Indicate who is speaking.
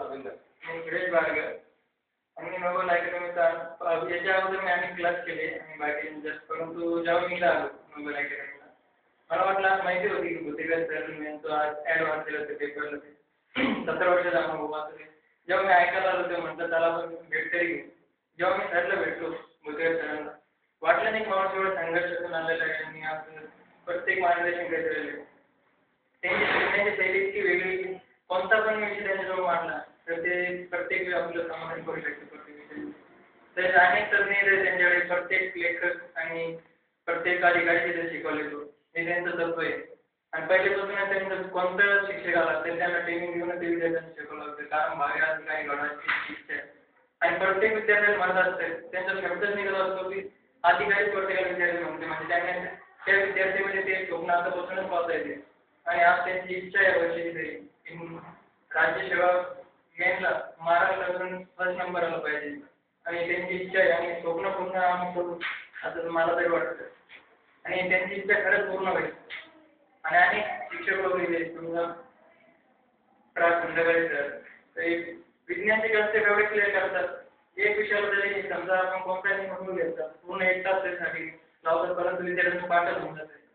Speaker 1: मी सुरेश बारगर आणि नवल अकॅडमीचा याच्या अगोदर मी अनेक क्लास केले आणि बाकी जस्ट परंतु जेव्हा मी आलो नवल अकॅडमीला मला वाटलं माहिती होती की भूतेकर सर यांचं आज ॲड वाचलेलं ते पेपरला ते 17 वर्षाचा अनुभव वाचले जेव्हा मी ऐकायला आलो तेव्हा म्हटलं त्याला पण भेट तरी घेऊ जेव्हा मी सरला भेटलो भूतेकर सरांना वाटलं नाही माणूस एवढं संघर्षातून आलेला आहे आणि आज प्रत्येक मार्गदर्शन करत राहिले त्यांची शिकण्याची शैली इतकी वेगळी की कोणता पण विषय त्यांच्याजवळ मांडला तर ते प्रत्येक वेळी आपलं समाधान करू शकते प्रत्येक विषयी तर अनेक तज्ञ त्यांच्याकडे प्रत्येक लेखक आणि प्रत्येक अधिकारी तिथे शिकवले हे त्यांचं तत्व आहे आणि पहिल्यापासून त्यांचं कोणतं शिक्षक आला तर त्यांना ट्रेनिंग घेऊन ते विद्यार्थ्यांना शिकवलं होतं कारण भावी आज काही घडवायची इच्छा आहे आणि प्रत्येक विद्यार्थ्याला म्हणत असते त्यांचा शब्दच निघत असतो की अधिकारी प्रत्येकाला विद्यार्थी म्हणते म्हणजे त्यांना त्या विद्यार्थीमध्ये ते स्वप्न आतापासूनच पाहता येते आणि आज त्यांची इच्छा आहे वर्षी राज्यसेवा मेनला महाराष्ट्रातून फर्स्ट नंबर आला पाहिजे आणि त्यांची इच्छा आहे आणि स्वप्न पूर्ण आम्ही करू असं मला तरी वाटतं आणि त्यांची इच्छा खरंच पूर्ण होईल आणि अनेक शिक्षक वगैरे समजा खंडगळे सर विज्ञानचे कन्सेप्ट एवढे क्लिअर करतात एक विषयाला जरी समजा आपण कॉम्प्रेशन म्हणून घेतात पूर्ण 1 तास त्यासाठी लावतात परंतु विद्यार्थ्यांना पाठच होऊन जाते